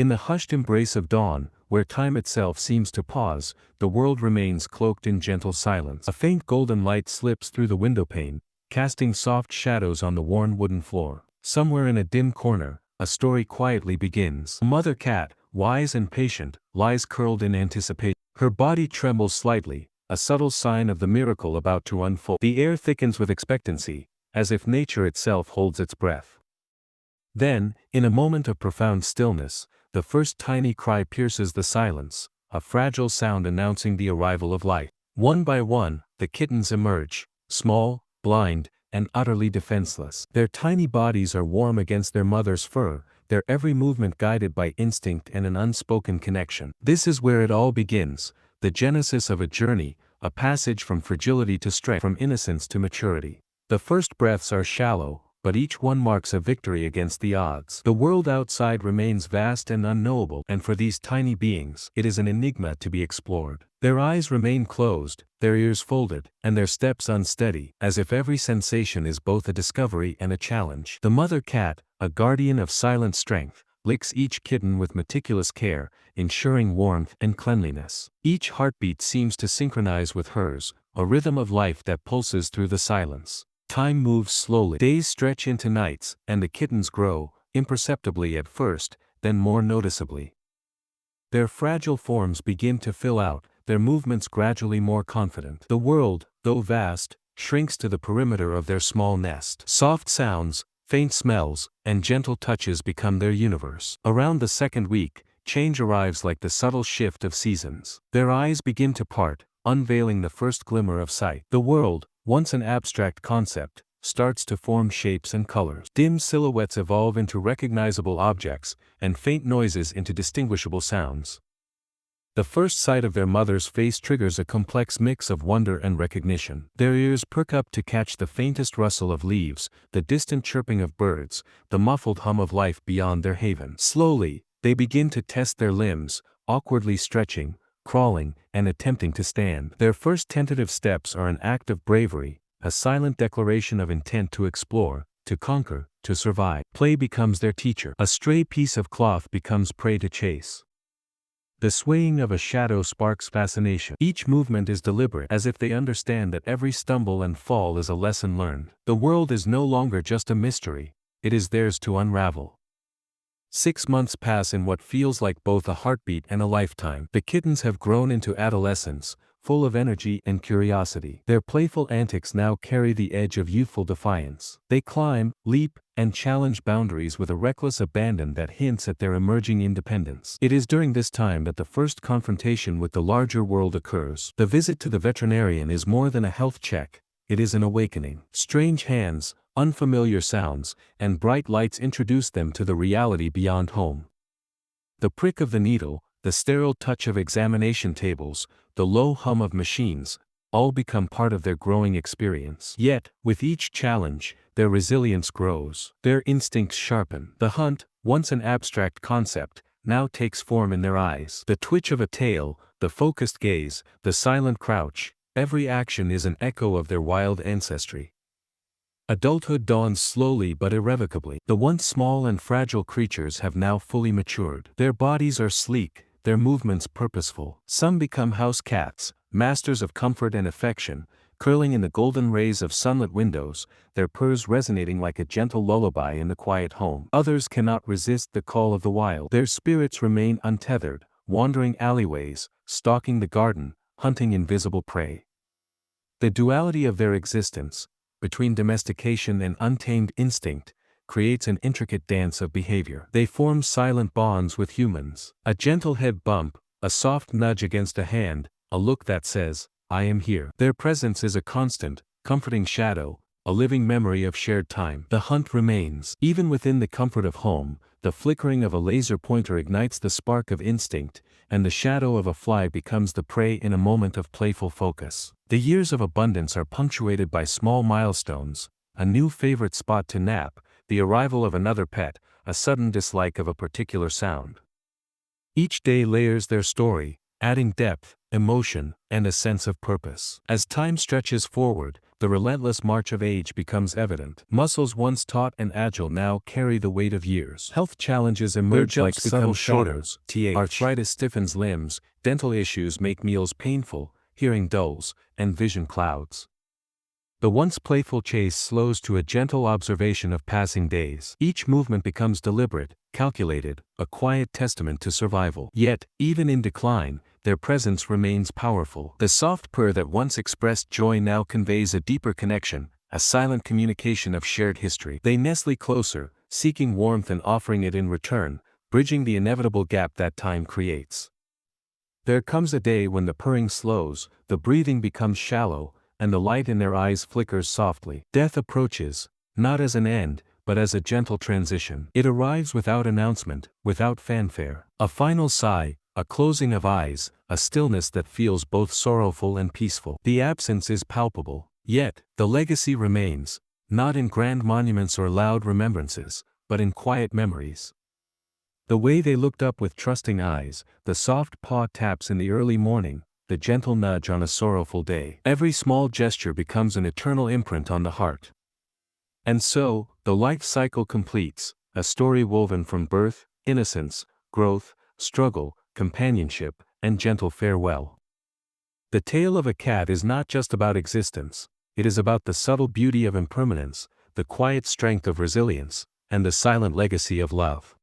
In the hushed embrace of dawn, where time itself seems to pause, the world remains cloaked in gentle silence. A faint golden light slips through the windowpane, casting soft shadows on the worn wooden floor. Somewhere in a dim corner, a story quietly begins. A mother cat, wise and patient, lies curled in anticipation. Her body trembles slightly, a subtle sign of the miracle about to unfold. The air thickens with expectancy, as if nature itself holds its breath. Then, in a moment of profound stillness, the first tiny cry pierces the silence, a fragile sound announcing the arrival of light. One by one, the kittens emerge, small, blind, and utterly defenseless. Their tiny bodies are warm against their mother's fur, their every movement guided by instinct and an unspoken connection. This is where it all begins, the genesis of a journey, a passage from fragility to strength, from innocence to maturity. The first breaths are shallow, but each one marks a victory against the odds. The world outside remains vast and unknowable, and for these tiny beings, it is an enigma to be explored. Their eyes remain closed, their ears folded, and their steps unsteady, as if every sensation is both a discovery and a challenge. The mother cat, a guardian of silent strength, licks each kitten with meticulous care, ensuring warmth and cleanliness. Each heartbeat seems to synchronize with hers, a rhythm of life that pulses through the silence. Time moves slowly. Days stretch into nights, and the kittens grow, imperceptibly at first, then more noticeably. Their fragile forms begin to fill out, their movements gradually more confident. The world, though vast, shrinks to the perimeter of their small nest. Soft sounds, faint smells, and gentle touches become their universe. Around the second week, change arrives like the subtle shift of seasons. Their eyes begin to part, unveiling the first glimmer of sight. The world, once an abstract concept, starts to form shapes and colors. Dim silhouettes evolve into recognizable objects, and faint noises into distinguishable sounds. The first sight of their mother's face triggers a complex mix of wonder and recognition. Their ears perk up to catch the faintest rustle of leaves, the distant chirping of birds, the muffled hum of life beyond their haven. Slowly, they begin to test their limbs, awkwardly stretching, crawling, and attempting to stand. Their first tentative steps are an act of bravery, a silent declaration of intent to explore, to conquer, to survive. Play becomes their teacher. A stray piece of cloth becomes prey to chase. The swaying of a shadow sparks fascination. Each movement is deliberate, as if they understand that every stumble and fall is a lesson learned. The world is no longer just a mystery, it is theirs to unravel. 6 months pass in what feels like both a heartbeat and a lifetime. The kittens have grown into adolescents, full of energy and curiosity. Their playful antics now carry the edge of youthful defiance. They climb, leap, and challenge boundaries with a reckless abandon that hints at their emerging independence. It is during this time that the first confrontation with the larger world occurs. The visit to the veterinarian is more than a health check, it is an awakening. Strange hands, unfamiliar sounds, and bright lights introduce them to the reality beyond home. The prick of the needle, the sterile touch of examination tables, the low hum of machines, all become part of their growing experience. Yet, with each challenge, their resilience grows. Their instincts sharpen. The hunt, once an abstract concept, now takes form in their eyes. The twitch of a tail, the focused gaze, the silent crouch, every action is an echo of their wild ancestry. Adulthood dawns slowly but irrevocably. The once small and fragile creatures have now fully matured. Their bodies are sleek, their movements purposeful. Some become house cats, masters of comfort and affection, curling in the golden rays of sunlit windows, their purrs resonating like a gentle lullaby in the quiet home. Others cannot resist the call of the wild. Their spirits remain untethered, wandering alleyways, stalking the garden, hunting invisible prey. The duality of their existence, between domestication and untamed instinct, creates an intricate dance of behavior. They form silent bonds with humans. A gentle head bump, a soft nudge against a hand, a look that says, "I am here." Their presence is a constant, comforting shadow, a living memory of shared time. The hunt remains. Even within the comfort of home, the flickering of a laser pointer ignites the spark of instinct, and the shadow of a fly becomes the prey in a moment of playful focus. The years of abundance are punctuated by small milestones, a new favorite spot to nap, the arrival of another pet, a sudden dislike of a particular sound. Each day layers their story, adding depth, emotion, and a sense of purpose. As time stretches forward, the relentless march of age becomes evident. Muscles once taut and agile now carry the weight of years. Health challenges emerge like subtle shadows. Arthritis stiffens limbs, dental issues make meals painful, hearing dulls, and vision clouds. The once playful chase slows to a gentle observation of passing days. Each movement becomes deliberate, calculated, a quiet testament to survival. Yet, even in decline, their presence remains powerful. The soft purr that once expressed joy now conveys a deeper connection, a silent communication of shared history. They nestle closer, seeking warmth and offering it in return, bridging the inevitable gap that time creates. There comes a day when the purring slows, the breathing becomes shallow, and the light in their eyes flickers softly. Death approaches, not as an end, but as a gentle transition. It arrives without announcement, without fanfare. A final sigh, a closing of eyes, a stillness that feels both sorrowful and peaceful. The absence is palpable, yet, the legacy remains, not in grand monuments or loud remembrances, but in quiet memories. The way they looked up with trusting eyes, the soft paw taps in the early morning, the gentle nudge on a sorrowful day. Every small gesture becomes an eternal imprint on the heart. And so, the life cycle completes, a story woven from birth, innocence, growth, struggle, companionship, and gentle farewell. The tale of a cat is not just about existence, it is about the subtle beauty of impermanence, the quiet strength of resilience, and the silent legacy of love.